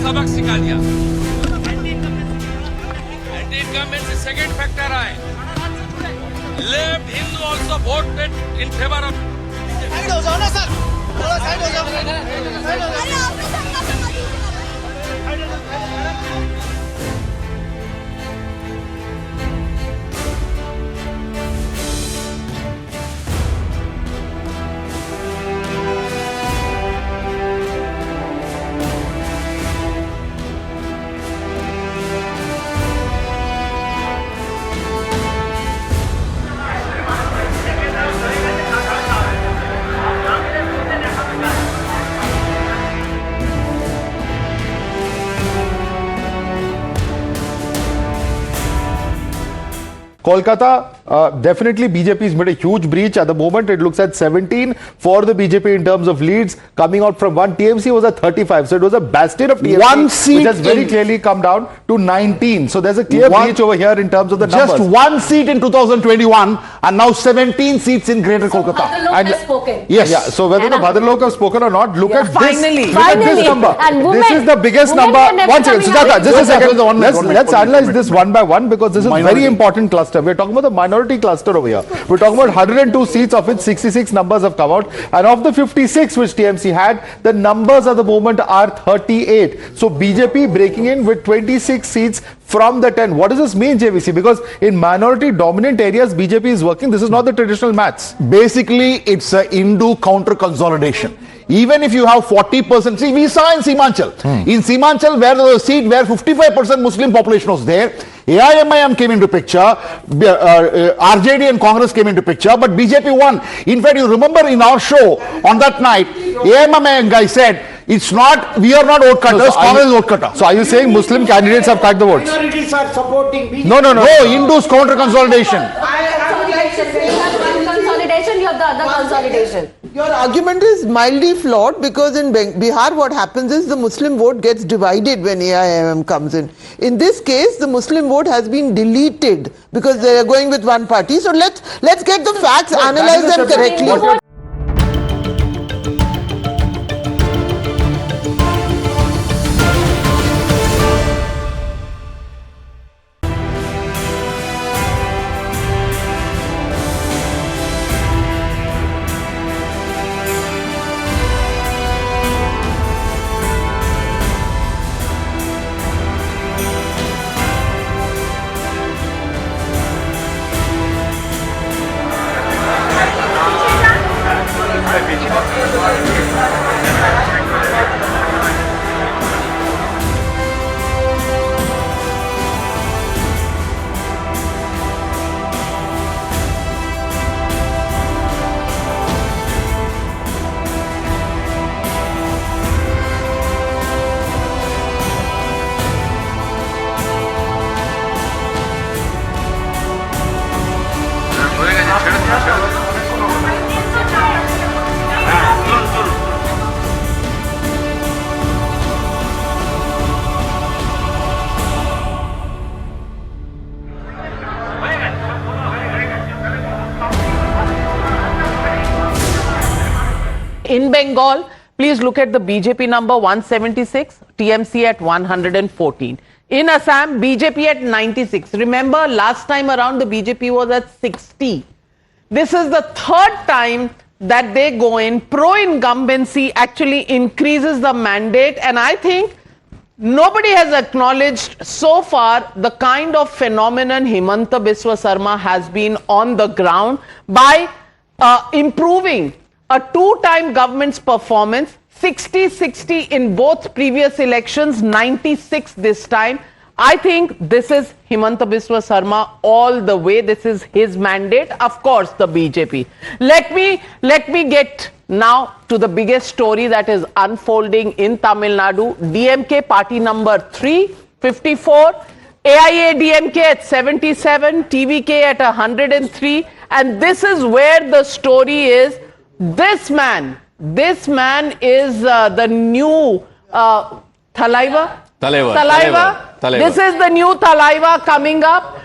सबक सिखा दिया. Anti-incumbency second factor आए. Left Hindu also voted in favor of. Side हो जाओ ना सर, थोड़ा साइड हो जाओ. Kolkata, definitely BJP has made a huge breach. At the moment, it looks at 17 for the BJP in terms of leads. Coming out from 1, TMC was at 35. So it was a bastion of TMC, One seat which has very clearly come down to 19. So there's a clear breach over here in terms of the numbers. Just 1 seat in 2021 and now 17 seats in Greater Kolkata. Bhadrlok has spoken. Yes. Yeah, so whether the Bhadrlok have spoken or not, look at Finally. this. Look at this number. And women, this is the biggest women number. were never One second, coming Sujata, out. just a second. One minute. Let's analyze this one by one because this is a very important cluster. We're talking about the minority cluster over here. We're talking about 102 seats, of which 66 numbers have come out. And of the 56 which TMC had, the numbers at the moment are 38. So BJP breaking in with 26 seats from the 10. What does this mean, JVC? Because in minority dominant areas, BJP is working. This is not the traditional maths. Basically, it's a Hindu counter consolidation. Even if you have 40%, see, we saw in Simanchal. In Simanchal, where there was a seat where 55% Muslim population was there, AIMIM came into picture, RJD and Congress came into picture, but BJP won. In fact, you remember in our show on that night, AIMIM guy said, it's not, we are not vote cutters, Congress is vote cutter. So are you saying Muslim candidates have cut the votes? Minorities are supporting BJP. No. No, Hindus counter consolidation. Consolidation, you have the other consolidation. Your argument is mildly flawed because in Bihar what happens is the Muslim vote gets divided when AIMM comes in. In this case, the Muslim vote has been deleted because they are going with one party. So let's get the facts, analyze them correctly. In Bengal, please look at the BJP number 176, TMC at 114. In Assam, BJP at 96. Remember, last time around the BJP was at 60. This is the third time that they go in. Pro-incumbency actually increases the mandate, and I think nobody has acknowledged so far the kind of phenomenon Himanta Biswa Sarma has been on the ground by improving a two-time government's performance, 60-60 in both previous elections, 96 this time. I think this is Himanta Biswa Sarma all the way. This is his mandate. Of course, the BJP. Let me get now to the biggest story that is unfolding in Tamil Nadu. DMK party number 3, 54. AIADMK at 77. TVK at 103. And this is where the story is. This man is the new Thalaiva. This is the new Thalaiva coming up.